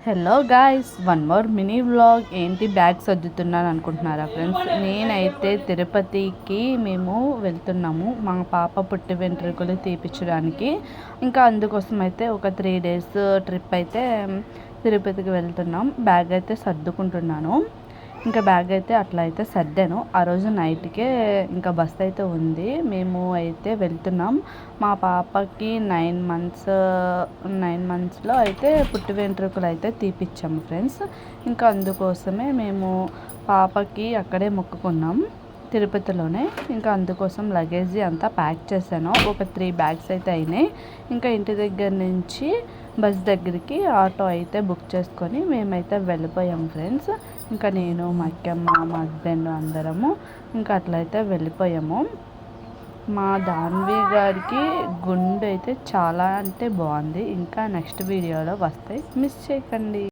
Hello guys, one more mini vlog. ఏంటి bag సర్దుతున్నాను అనుకుంటున్నారా friends? నేనైతే తిరుపతికి మేము వెళ్తున్నాము మా పాప పుట్టి వెంట్రుకలు తీపించడానికి. ఇంకా అందుకోసం అయితే ఒక 3 days ట్రిప్ అయితే తిరుపతికి వెళ్తున్నాం. బ్యాగ్ అయితే సర్దుకుంటున్నాను. ఇంకా బ్యాగ్ అయితే అట్లా అయితే సర్దాను. ఆ రోజు నైట్కే ఇంకా బస్ అయితే ఉంది. మేము అయితే వెళ్తున్నాం. మా పాపకి 9 మంత్స్లో అయితే పుట్టి వెంట్రుకలు అయితే తీపిచ్చాము ఫ్రెండ్స్. ఇంకా అందుకోసమే మేము పాపకి అక్కడే మొక్కుకున్నాం తిరుపతిలోనే. ఇంకా అందుకోసం లగేజీ అంతా ప్యాక్ చేశాను. ఒక 3 bags అయితే అయినాయి. ఇంకా ఇంటి దగ్గర నుంచి బస్ దగ్గరికి ఆటో అయితే బుక్ చేసుకొని మేమైతే వెళ్ళిపోయాం ఫ్రెండ్స్. ఇంకా నేను, మా అక్కమ్మ, మా హస్బెండ్ అందరము ఇంకా అట్లయితే వెళ్ళిపోయాము. మా దాన్వి గారికి గుండె అయితే చాలా అంటే బాగుంది. ఇంకా నెక్స్ట్ వీడియోలో వస్తాయి, మిస్ చేయకండి.